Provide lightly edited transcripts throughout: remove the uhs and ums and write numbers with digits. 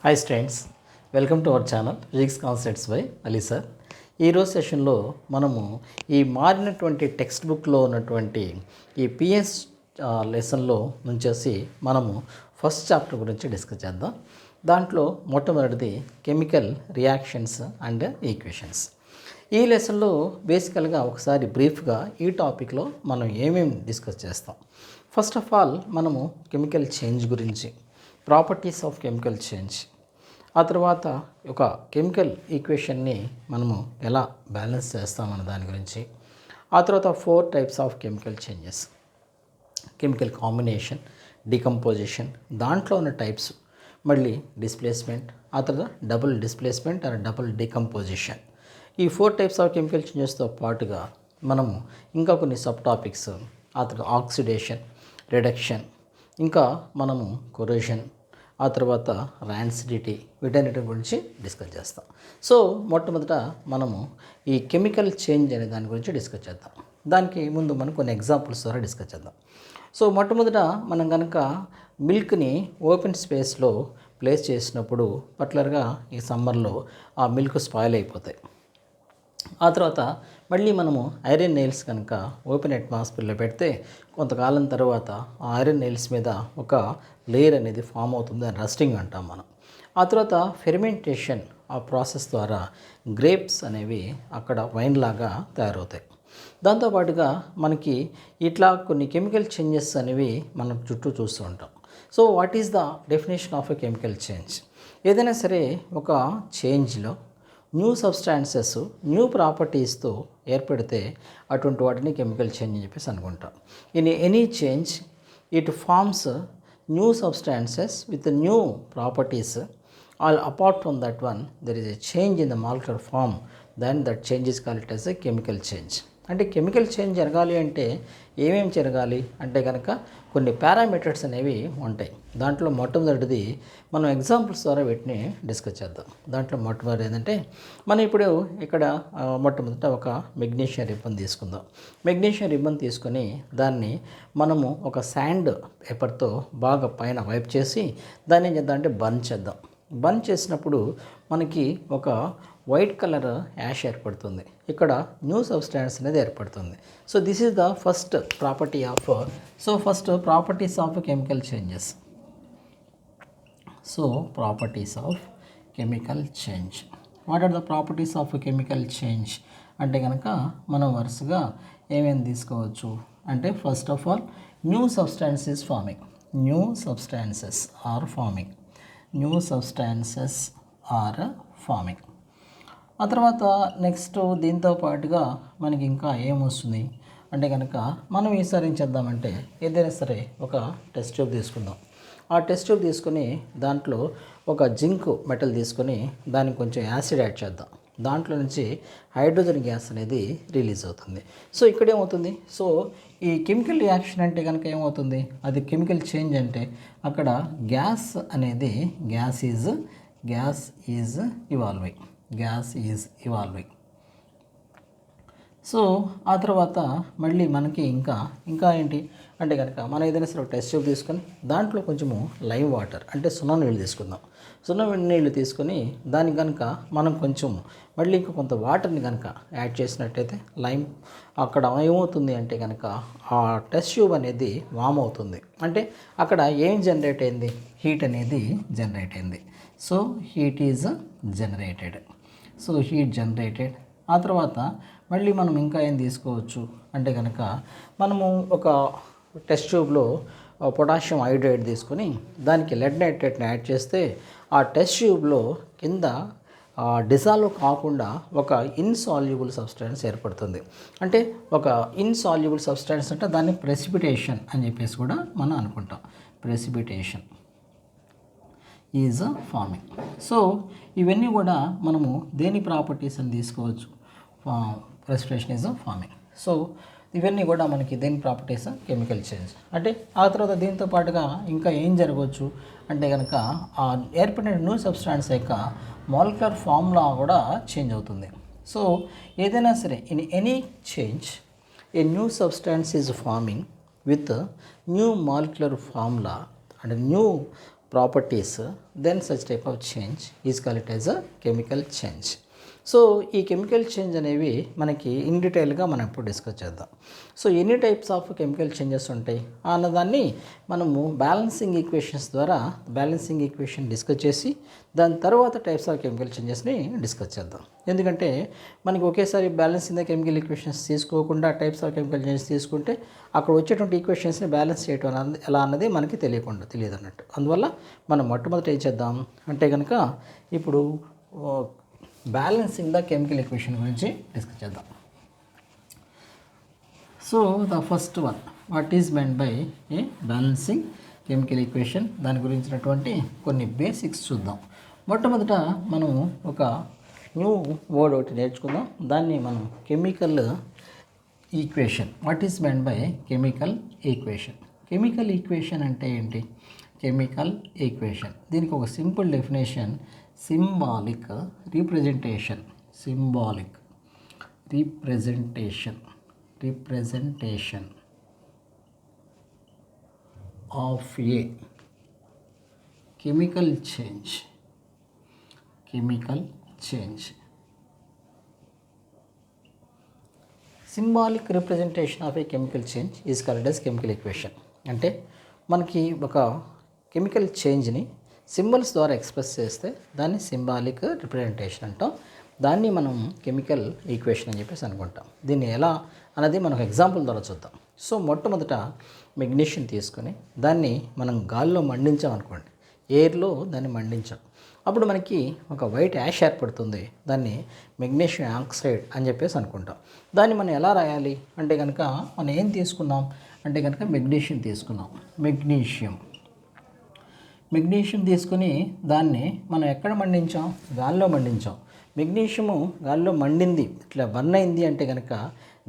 Hi students, welcome to our channel physics concepts by Ali sir. ఈరోజు సెషన్లో మనము ఈ మారినటువంటి టెక్స్ట్ బుక్లో ఉన్నటువంటి ఈ పిఎస్ లెసన్లో నుంచేసి మనము ఫస్ట్ చాప్టర్ గురించి డిస్కస్ చేద్దాం. దాంట్లో మొట్టమొదటిది కెమికల్ రియాక్షన్స్ అండ్ ఈక్వేషన్స్. ఈ లెసన్లో బేసికల్గా ఒకసారి బ్రీఫ్గా ఈ టాపిక్లో మనం ఏమేమి డిస్కస్ చేస్తాం. ఫస్ట్ ఆఫ్ ఆల్ మనము కెమికల్ చేంజ్ గురించి, ప్రాపర్టీస్ ఆఫ్ కెమికల్ చేంజ్, ఆ తర్వాత ఒక కెమికల్ ఈక్వేషన్ని మనము ఎలా బ్యాలెన్స్ చేస్తామన్న దాని గురించి, ఆ తర్వాత 4 types of chemical changes, chemical combination, decomposition, దాంట్లో ఉన్న టైప్స్, మళ్ళీ డిస్ప్లేస్మెంట్, ఆ తర్వాత double displacement or double decomposition. ఈ 4 టైప్స్ ఆఫ్ కెమికల్ చేంజెస్తో పాటుగా మనము ఇంకా కొన్ని సబ్ టాపిక్స్, ఆ తర్వాత ఆక్సిడేషన్, రిడక్షన్, ఇంకా మనము కొరోషన్, ఆ తర్వాత ర్యాన్సిడిటీ, వీటన్నిటి గురించి డిస్కస్ చేస్తాం. సో మొట్టమొదట మనము ఈ కెమికల్ చేంజ్ అనే దాని గురించి డిస్కస్ చేద్దాం. దానికి ముందు మనం కొన్ని ఎగ్జాంపుల్స్ ద్వారా డిస్కస్ చేద్దాం. సో మొట్టమొదట మనం కనుక మిల్క్ని ఓపెన్ స్పేస్లో ప్లేస్ చేసినప్పుడు పర్టికులర్గా ఈ సమ్మర్లో ఆ మిల్క్ స్పాయిల్ అయిపోతాయి. ఆ తర్వాత మళ్ళీ మనము ఐరన్ నెయిల్స్ కనుక ఓపెన్ అట్మాస్ఫియర్లో పెడితే కొంతకాలం తర్వాత ఆ ఐరన్ నెయిల్స్ మీద ఒక లేయర్ అనేది ఫామ్ అవుతుంది, అని రస్టింగ్ అంటాం మనం. ఆ తర్వాత ఫెర్మెంటేషన్ ఆ ప్రాసెస్ ద్వారా గ్రేప్స్ అనేవి అక్కడ వైన్ లాగా తయారవుతాయి. దాంతోపాటుగా మనకి ఇట్లా కొన్ని కెమికల్ చేంజెస్ అనేవి మనం చుట్టూ చూస్తూ ఉంటాం. So what is the definition of a chemical change? ఏదైనా సరే ఒక చేంజ్లో న్యూ సబ్స్టాన్సెస్ న్యూ ప్రాపర్టీస్తో ఏర్పడితే అటువంటి వాటిని కెమికల్ చేంజ్ అని చెప్పేసి అనుకుంటాం. In any change it forms new substances with new properties. All apart from that one there is a change in the molecular form, then that change is called as a chemical change. అంటే chemical change జరగాలి అంటే ఏమేమి జరగాలి అంటే కనుక కొన్ని parameters అనేవి ఉంటాయి. దాంట్లో మొట్టమొదటిది మనం ఎగ్జాంపుల్స్ ద్వారా వీటిని డిస్కస్ చేద్దాం. దాంట్లో మొట్టమొదటి ఏంటంటే మనం ఇప్పుడు ఇక్కడ మొట్టమొదట ఒక మెగ్నీషియం రిబ్బన్ తీసుకుందాం. మెగ్నీషియం రిబ్బన్ తీసుకొని దాన్ని మనము ఒక శాండ్ పేపర్తో బాగా పైన వైప్ చేసి దాన్ని ఏం చేద్దాం అంటే బర్న్ చేద్దాం. బర్న్ చేసినప్పుడు మనకి ఒక వైట్ కలర్ యాష్ ఏర్పడుతుంది. ఇక్కడ న్యూ సబ్స్టాన్స్ అనేది ఏర్పడుతుంది. So this is the first property of first properties of chemical changes. So properties of chemical change. What are the properties of chemical change అంటే కనుక మనం వరుసగా ఏమేమి తీసుకోవచ్చు అంటే first of all new substance is forming. New substances are forming. New substances are forming. ఆ తర్వాత next దీంతో పాటుగా మనకి ఇంకా ఏమొస్తుంది అంటే కనుక మనం ఈసారి ఏం చేద్దామంటే ఏదైనా సరే ఒక టెస్ట్ ట్యూబ్ తీసుకుందాం. ఆ టెస్ట్ ట్యూబ్ తీసుకొని దాంట్లో ఒక జింక్ మెటల్ తీసుకొని దానికి కొంచెం యాసిడ్ యాడ్ చేద్దాం. దాంట్లో నుంచి హైడ్రోజన్ గ్యాస్ అనేది రిలీజ్ అవుతుంది. సో ఇక్కడ ఏమవుతుంది? సో ఈ కెమికల్ రియాక్షన్ అంటే కనుక ఏమవుతుంది, అది కెమికల్ చేంజ్ అంటే అక్కడ గ్యాస్ అనేది gas is evolving. Gas is evolving. So ఆ తర్వాత మళ్ళీ మనకి ఇంకా ఏంటి అంటే కనుక మనం ఏదైనా సరే టెస్ట్ ట్యూబ్ తీసుకొని దాంట్లో కొంచెము లైమ్ వాటర్ అంటే సున్నం నీళ్ళు తీసుకుందాం. సున్నం నీళ్ళు తీసుకొని దానికి కనుక మనం కొంచెం మళ్ళీ ఇంకా కొంత వాటర్ని కనుక యాడ్ చేసినట్టయితే లైమ్ అక్కడ ఏమవుతుంది అంటే కనుక ఆ టెస్ట్ ట్యూబ్ అనేది వామ్ అవుతుంది. అంటే అక్కడ ఏం జనరేట్ అయింది? హీట్ అనేది జనరేట్ అయింది. So heat is generated. So heat generated. ఆ తర్వాత మళ్ళీ మనం ఇంకా ఏం తీసుకోవచ్చు అంటే కనుక మనము ఒక టెస్ట్ ట్యూబ్లో పొటాషియం హైడ్రైడ్ తీసుకొని దానికి లెడ్ నైట్రేట్ని యాడ్ చేస్తే ఆ టెస్ట్ ట్యూబ్లో కింద డిజాల్వ్ కాకుండా ఒక ఇన్సాల్యుబుల్ సబ్స్టాన్స్ ఏర్పడుతుంది. అంటే ఒక ఇన్సాల్యుబుల్ సబ్స్టాన్స్ అంటే దాన్ని ప్రెసిపిటేషన్ అని చెప్పేసి కూడా మనం అనుకుంటాం. Precipitation is farming. సో ఇవన్నీ కూడా మనము దేని ప్రాపర్టీస్ అని తీసుకోవచ్చు? Precipitation is farming. సో ఇవన్నీ కూడా మనకి దేని ప్రాపర్టీస్? Chemical change. అంటే ఆ తర్వాత దీంతో పాటుగా ఇంకా ఏం జరగవచ్చు అంటే కనుక ఆ ఏర్పడిన న్యూ సబ్స్టాన్స్ యొక్క మాలిక్యులర్ ఫార్ములా కూడా చేంజ్ అవుతుంది. సో ఏదైనా సరే in any change a new substance is forming with new molecular formula and new properties, then such type of change is called it as a chemical change. So ఈ chemical change అనేవి మనకి in డీటెయిల్గా మనం ఇప్పుడు discuss చేద్దాం. So ఎన్ని types of chemical changes ఉంటాయి అన్నదాన్ని మనము బ్యాలెన్సింగ్ ఈక్వేషన్స్ ద్వారా బ్యాలెన్సింగ్ ఈక్వేషన్ డిస్కస్ చేసి దాని తర్వాత టైప్స్ ఆఫ్ కెమికల్ చేంజెస్ని డిస్కస్ చేద్దాం. ఎందుకంటే మనకి ఒకేసారి బ్యాలెన్సింగ్ ద కెమికల్ ఈక్వేషన్స్ తీసుకోకుండా టైప్స్ ఆఫ్ కెమికల్ చేంజెస్ తీసుకుంటే అక్కడ వచ్చేటువంటి ఈక్వేషన్స్ని బ్యాలెన్స్ చేయడం అన్నది ఎలా అన్నది మనకి తెలియదు అన్నట్టు. అందువల్ల మనం మొట్టమొదటి ఏం చేద్దాం అంటే కనుక ఇప్పుడు బ్యాలెన్సింగ్ ద కెమికల్ ఈక్వేషన్ గురించి డిస్కస్ చేద్దాం. So the first one, what is meant by A balancing chemical equation, దాని గురించినటువంటి కొన్ని బేసిక్స్ చూద్దాం. మొట్టమొదట మనం ఒక న్యూ వర్డ్ ఒకటి నేర్చుకుందాం. దాన్ని మనం chemical equation. What is meant by chemical equation? Chemical equation అంటే ఏంటి? కెమికల్ ఈక్వేషన్ దీనికి ఒక simple definition, symbolic representation. Symbolic representation of A chemical change. Symbolic representation of A chemical change is called as chemical equation. అంటే మనకి ఒక chemical చేంజ్ని symbols ద్వారా express చేస్తే దాన్ని సింబాలిక్ రిప్రజెంటేషన్ అంటాం. దాన్ని మనం కెమికల్ ఈక్వేషన్ అని చెప్పేసి అనుకుంటాం. దీన్ని ఎలా అనేది మనం ఎగ్జాంపుల్ ద్వారా చూద్దాం. సో మొట్టమొదట మెగ్నీషియం తీసుకొని దాన్ని మనం గాల్లో మండించాం అనుకోండి, ఎయిర్లో దాన్ని మండించాం, అప్పుడు మనకి ఒక వైట్ యాష్ ఏర్పడుతుంది. దాన్ని మెగ్నీషియం ఆక్సైడ్ అని చెప్పేసి అనుకుంటాం. దాన్ని మనం ఎలా రాయాలి అంటే కనుక మనం ఏం తీసుకున్నాం అంటే కనుక మెగ్నీషియం తీసుకున్నాం. మెగ్నీషియం తీసుకుని దాన్ని మనం ఎక్కడ మండించాం? గాల్లో మండించాం. మెగ్నీషియము గాల్లో మండింది, ఇట్లా బర్న్ అయింది అంటే కనుక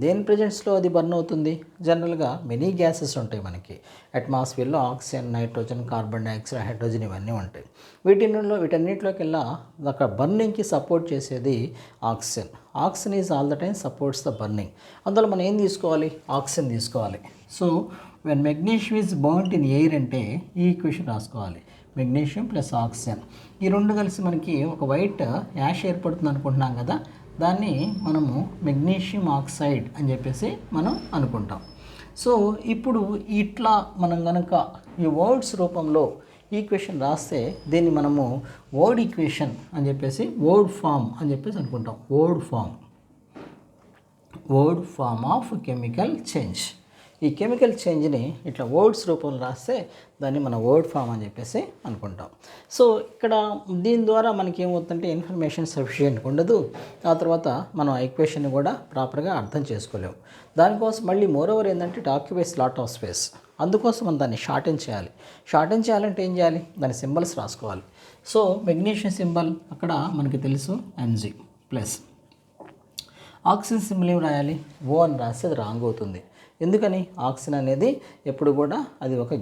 దేని ప్రెజెన్స్లో అది బర్న్ అవుతుంది? జనరల్గా మెనీ గ్యాసెస్ ఉంటాయి మనకి అట్మాస్ఫియర్లో, oxygen, nitrogen, carbon dioxide, hydrogen ఇవన్నీ ఉంటాయి. వీటన్నిటిలోకి వెళ్ళా అక్కడ బర్నింగ్కి సపోర్ట్ చేసేది oxygen. Oxygen is all the time supports the burning. అందులో మనం ఏం తీసుకోవాలి? ఆక్సిజన్ తీసుకోవాలి. So when magnesium is burned in air అంటే ఈ ఈక్వేషన్ రాసుకోవాలి, మెగ్నీషియం ప్లస్ ఆక్సిజన్. ఈ రెండు కలిసి మనకి ఒక వైట్ యాష్ ఏర్పడుతుంది అనుకుంటున్నాం కదా, దాన్ని మనము మెగ్నీషియం ఆక్సైడ్ అని చెప్పేసి మనం అనుకుంటాం. సో ఇప్పుడు ఇట్లా మనం కనుక ఈ వర్డ్స్ రూపంలో ఈక్వేషన్ రాస్తే దీన్ని మనము వర్డ్ ఈక్వేషన్ అని చెప్పేసి, వర్డ్ ఫామ్ అని చెప్పేసి అనుకుంటాం. Word form of chemical change. ఈ కెమికల్ చేంజ్ని ఇట్లా వర్డ్స్ రూపంలో రాస్తే దాన్ని మనం వర్డ్ ఫామ్ అని చెప్పేసి అనుకుంటాం. సో ఇక్కడ దీని ద్వారా మనకి ఏమవుతుందంటే ఇన్ఫర్మేషన్ సఫిషియెంట్గా ఉండదు. ఆ తర్వాత మనం ఈక్వేషన్ని కూడా ప్రాపర్గా అర్థం చేసుకోలేము. దానికోసం మళ్ళీ మోరోవర్ ఏంటంటే it occupies lot of space. అందుకోసం మనం దాన్ని షార్టెన్ చేయాలంటే ఏం చేయాలి? దాని సింబల్స్ రాసుకోవాలి. సో మెగ్నీషియం సింబల్ అక్కడ మనకి తెలుసు Mg ప్లస్. ఆక్సిజన్ సింబల్ ఏం రాయాలి? ఓ అని రాస్తే అది రాంగ్ అవుతుంది. ఎందుకని? ఆక్సిజన్ అనేది ఎప్పుడు కూడా అది ఒక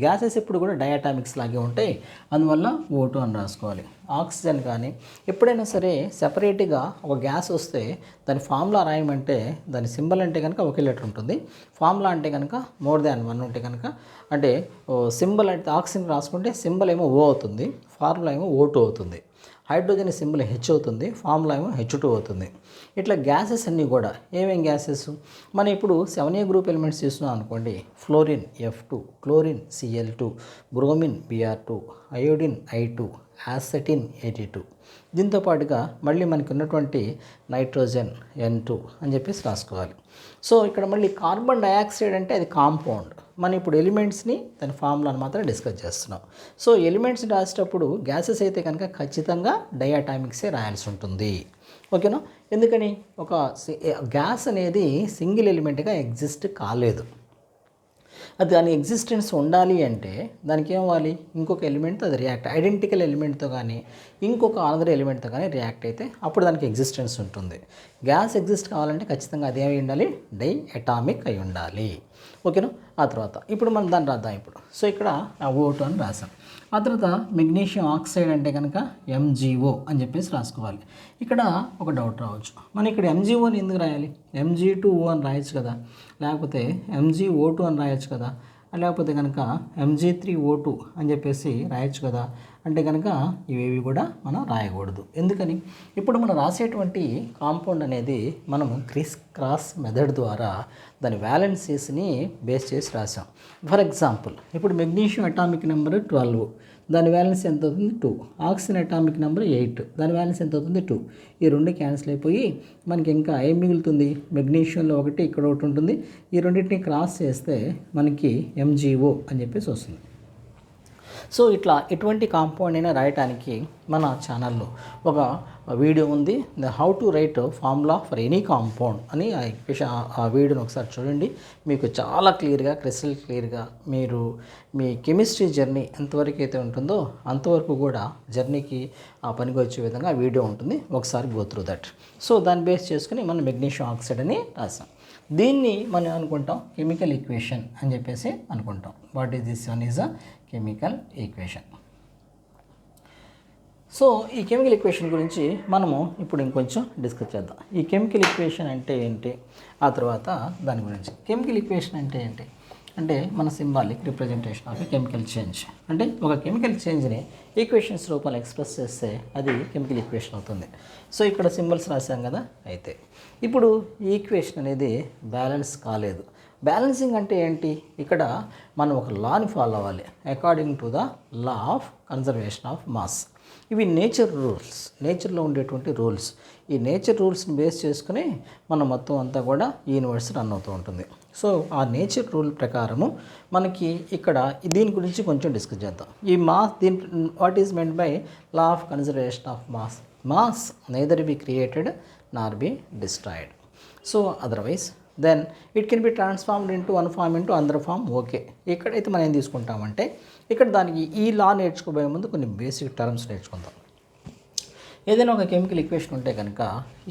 గ్యాసెస్ ఎప్పుడు కూడా డయాటామిక్స్ లాగే ఉంటాయి. అందువల్ల O2 అని రాసుకోవాలి. ఆక్సిజన్ కానీ ఎప్పుడైనా సరే సెపరేట్గా ఒక గ్యాస్ వస్తే దాని ఫార్ములా రాయమంటే దాని సింబల్ అంటే కనుక ఒకే లెటర్ ఉంటుంది. ఫార్ములా అంటే కనుక మోర్ దాన్ వన్ ఉంటే కనుక, అంటే సింబల్ అంటే ఆక్సిజన్ రాసుకుంటే సింబల్ ఏమో O అవుతుంది, ఫార్ములా ఏమో O2 అవుతుంది. హైడ్రోజన్ సింబల్ H అవుతుంది, ఫార్ములా ఏమో H2 అవుతుంది. ఇట్లా గ్యాసెస్ అన్నీ కూడా ఏమేం గ్యాసెస్ మనం ఇప్పుడు 7A గ్రూప్ ఎలిమెంట్స్ తీసుకున్నాం అనుకోండి, fluorine F2, chlorine Cl2, bromine Br2, iodine I2, యాసెటిన్ At2. దీంతో పాటుగా మళ్ళీ మనకి ఉన్నటువంటి నైట్రోజన్ N2 అని చెప్పేసి రాసుకోవాలి. సో ఇక్కడ మళ్ళీ కార్బన్ డయాక్సైడ్ అంటే అది కాంపౌండ్. మనం ఇప్పుడు ఎలిమెంట్స్ని దాని ఫార్ములాని మాత్రం డిస్కస్ చేస్తున్నాం. సో ఎలిమెంట్స్ రాసేటప్పుడు గ్యాసెస్ అయితే కనుక ఖచ్చితంగా డయాటామిక్సే రాయాల్సి ఉంటుంది. ఓకేనా? ఎందుకని? ఒక గ్యాస్ అనేది సింగిల్ ఎలిమెంట్గా ఎగ్జిస్ట్ కాలేదు. అది దాని ఎగ్జిస్టెన్స్ ఉండాలి అంటే దానికి ఏమవ్వాలి? ఇంకొక ఎలిమెంట్తో అది రియాక్ట్, ఐడెంటికల్ ఎలిమెంట్తో కానీ ఇంకొక అనదర్ ఎలిమెంట్తో కానీ రియాక్ట్ అయితే అప్పుడు దానికి ఎగ్జిస్టెన్స్ ఉంటుంది. గ్యాస్ ఎగ్జిస్ట్ కావాలంటే ఖచ్చితంగా అది ఏమి ఉండాలి? డై అటామిక్ అయి ఉండాలి. ఓకేనా? ఆ తర్వాత ఇప్పుడు మనం దాన్ని రాద్దాం ఇప్పుడు. సో ఇక్కడ O2 అని రాసాం. ఆ తర్వాత మెగ్నీషియం ఆక్సైడ్ అంటే కనుక MgO అని చెప్పేసి రాసుకోవాలి. ఇక్కడ ఒక డౌట్ రావచ్చు, మనం ఇక్కడ MgO అని ఎందుకు రాయాలి? Mg2O అని రాయొచ్చు కదా, లేకపోతే MgO2 అని రాయొచ్చు కదా. లేకపోతే కనుక Mg3O2 అని చెప్పేసి రాయొచ్చు కదా. అంటే కనుక ఇవేవి కూడా మనం రాయకూడదు. ఎందుకని? ఇప్పుడు మనం రాసేటువంటి కాంపౌండ్ అనేది మనము క్రాస్ మెథడ్ ద్వారా దాని వ్యాలెన్సీస్ని బేస్ చేసి రాసాం. ఫర్ ఎగ్జాంపుల్ ఇప్పుడు మెగ్నీషియం అటామిక్ నెంబర్ 12, దాని వ్యాలెన్స్ ఎంత అవుతుంది 2. ఆక్సిజన్ అటామిక్ నెంబర్ 8, దాని వ్యాలెన్స్ ఎంత అవుతుంది 2. ఈ రెండు క్యాన్సిల్ అయిపోయి మనకి ఇంకా ఏం మిగులుతుంది? మెగ్నీషియంలో ఒకటి, ఇక్కడ ఒకటి ఉంటుంది. ఈ రెండింటిని క్రాస్ చేస్తే మనకి MgO అని చెప్పేసి వస్తుంది. సో ఇట్లా ఎటువంటి కాంపౌండ్ అయినా రాయటానికి మన ఛానల్లో ఒక వీడియో ఉంది, how to right formula for any compound అని. ఆ వీడియోని ఒకసారి చూడండి, మీకు చాలా క్లియర్గా, క్రిస్టల్ క్లియర్గా మీరు మీ కెమిస్ట్రీ జర్నీ ఎంతవరకు అయితే ఉంటుందో అంతవరకు కూడా జర్నీకి ఆ పనికి వచ్చే విధంగా ఆ వీడియో ఉంటుంది. ఒకసారి గో త్రూ దట్. సో దాన్ని బేస్ చేసుకుని మనం మెగ్నీషియం ఆక్సైడ్ అని రాసాం. దీన్ని మనం అనుకుంటాం కెమికల్ ఈక్వేషన్ అని చెప్పేసి అనుకుంటాం. What is this one? Is a chemical equation. So ఈ కెమికల్ ఈక్వేషన్ గురించి మనము ఇప్పుడు ఇంకొంచెం డిస్కస్ చేద్దాం. ఈ కెమికల్ ఈక్వేషన్ అంటే ఏంటి, ఆ తర్వాత దాని గురించి. కెమికల్ ఈక్వేషన్ అంటే ఏంటి అంటే మన symbolic representation of A chemical change. అంటే ఒక కెమికల్ చేంజ్ని ఈక్వేషన్స్ రూపంలో ఎక్స్ప్రెస్ చేస్తే అది కెమికల్ ఈక్వేషన్ అవుతుంది. సో ఇక్కడ సింబల్స్ రాసాం కదా. అయితే ఇప్పుడు ఈ ఈక్వేషన్ అనేది బ్యాలెన్స్ కాలేదు. బ్యాలెన్సింగ్ అంటే ఏంటి? ఇక్కడ మనం ఒక లాని ఫాలో అవ్వాలి, according to the law of conservation of mass. ఇవి నేచర్ రూల్స్, నేచర్లో ఉండేటువంటి రూల్స్. ఈ నేచర్ రూల్స్ని బేస్ చేసుకుని మనం మొత్తం అంతా కూడా యూనివర్స్ రన్ అవుతూ ఉంటుంది. సో ఆ నేచర్ రూల్ ప్రకారము మనకి ఇక్కడ దీని గురించి కొంచెం డిస్కస్ చేద్దాం. ఈ mass, what is meant by law of conservation of mass? Mass neither be created nor be destroyed. So otherwise then it can be transformed into one form into other form. Okay, ఇక్కడైతే మనం ఏం తీసుకుంటామంటే ఇక్కడ దానికి ఈ లా నేర్చుకోబోయే ముందు కొన్ని basic terms నేర్చుకుందాం. ఏదైనా ఒక కెమికల్ ఈక్వేషన్ ఉంటే కనుక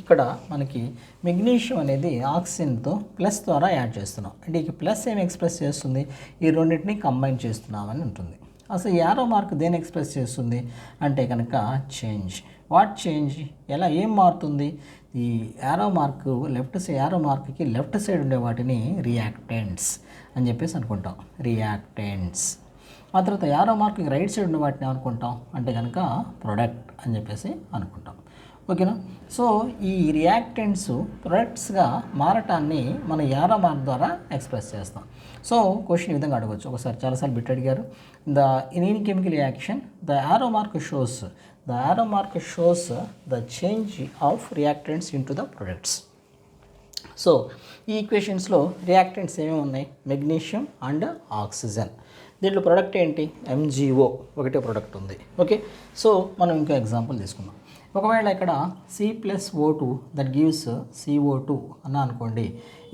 ఇక్కడ మనకి మెగ్నీషియం అనేది ఆక్సిజన్తో ప్లస్ ద్వారా యాడ్ చేస్తున్నాం. అంటే ఇక ప్లస్ ఏమి ఎక్స్ప్రెస్ చేస్తుంది? ఈ రెండింటిని కంబైన్ చేస్తున్నామని ఉంటుంది. అసలు యారో మార్క్ దేని ఎక్స్ప్రెస్ చేస్తుంది అంటే కనుక చేంజ్. What change? ఎలా, ఏం మారుతుంది? ఈ యారో మార్క్ యారో మార్క్కి లెఫ్ట్ సైడ్ ఉండే వాటిని రియాక్టెంట్స్ అని చెప్పేసి అనుకుంటాం. రియాక్టెంట్స్. ఆ తర్వాత యారో మార్క్కి రైట్ సైడ్ ఉన్న వాటిని అనుకుంటాం అంటే కనుక ప్రొడక్ట్ అని చెప్పేసి అనుకుంటాం. ఓకేనా? సో ఈ రియాక్టెంట్స్ ప్రొడక్ట్స్గా మారటాన్ని మన యారో మార్క్ ద్వారా ఎక్స్ప్రెస్ చేస్తాం. సో క్వశ్చన్ ఈ విధంగా అడగవచ్చు. ఒకసారి చాలాసార్లు బిట్ అడిగారు. In any chemical reaction the arrow mark shows the change of reactants into the products. So ఈ ఈక్వేషన్స్లో రియాక్టెంట్స్ ఏమేమి ఉన్నాయి? Magnesium and oxygen. దీంట్లో ప్రొడక్ట్ ఏంటి? MgO, ఒకటే ప్రొడక్ట్ ఉంది. ఓకే, సో మనం ఇంకా ఎగ్జాంపుల్ తీసుకుందాం. ఒకవేళ ఇక్కడ C+O2 దట్ గివ్స్ CO2 అన్న అనుకోండి.